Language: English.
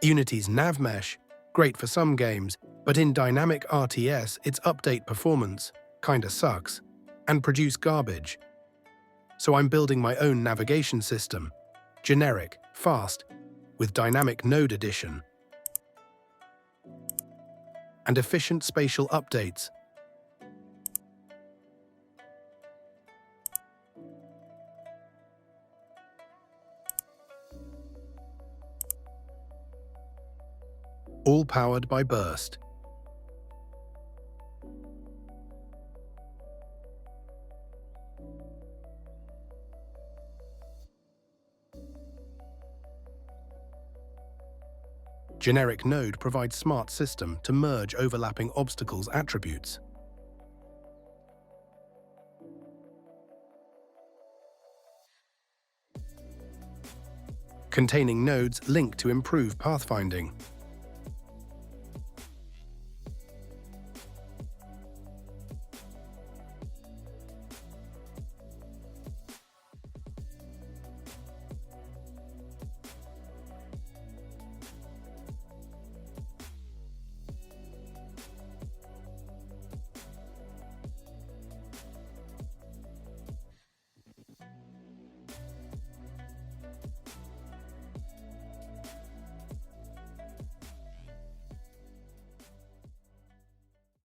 Unity's nav mesh, great for some games, but in dynamic RTS its update performance kinda sucks, and produce garbage. So I'm building my own navigation system, generic, fast, with dynamic node addition, and efficient spatial updates. All powered by Burst. Generic node provides smart system to merge overlapping obstacles attributes. Containing nodes linked to improve pathfinding.